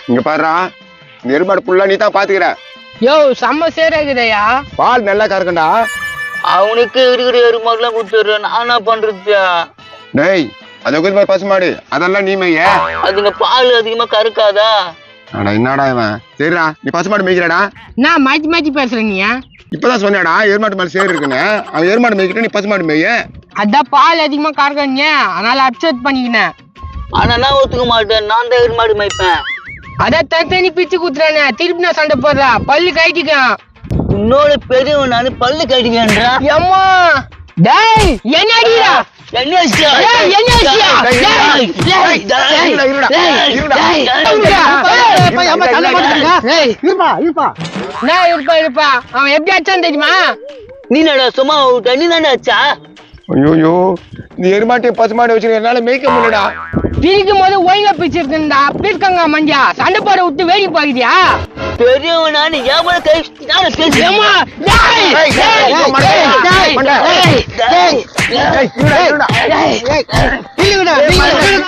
இங்க பாருடா, இந்த எருமாடு புல்லா நீ தான் பாத்துக்கிற. யோ செம்ம சேராக்குதையா. பால் நல்லா கறக்கண்டா. அவனுக்கு இருக்கிற எருமாடுலாம் கொடுத்துடுறேன், நான் என்ன பண்றது? டேய், அது மாதிரி பசுமாடு அதெல்லாம் நீ மேய. அதுங்க பால் அதிகமா கறக்காதா? அடா என்னடா இவன். சரிடா, நீ பசுமாடு மேய்க்கிறடா. நான் மாத்தி மாத்தி பேசுறேன். நீ இப்பதான் சொன்னடா எருமாட்டு மேல சேர் இருக்குன்னு. அவன் எருமாடு மேய்க்கிட்ட நீ பசுமாடு மேய. அதான் பால் அதிகமா கறக்கீங்க, அதனால அப்செட் பண்ணிக்கினேன். ஆனா நான் ஒத்துக்க மாட்டேன், நான் தான் எருமாடு மேய்ப்பேன். அதான் தனி பிச்சு குத்துறானே, திருப்பி நான் சண்டை போடுறா, பல்லு கட்டிக்கான். உன்னோட பெரியவன் நானு, பல்லு கட்டிக்கன்றா. அம்மா டேய் என்ன அடிடா? என்ன ஆச்சு? என்ன இருப்பா அவன் எப்படி அடிச்சான் தெரியுமா? நீ நட சும்மா விட்ட, நீ தானே ஆச்சா? ஐயோ, நீ எருமாட்டையும் பசுமாடு வச்சிருக்க, என்னால மேய்க்க முடியலடா. பிரிக்கும் போது ஒழுங்கா பிரிச்சிருக்கா, பிரிக்கங்க மஞ்சா. சண்டை போட விட்டு வேடி பாக்குறியா? பெரியவன் நானு ஏமா கை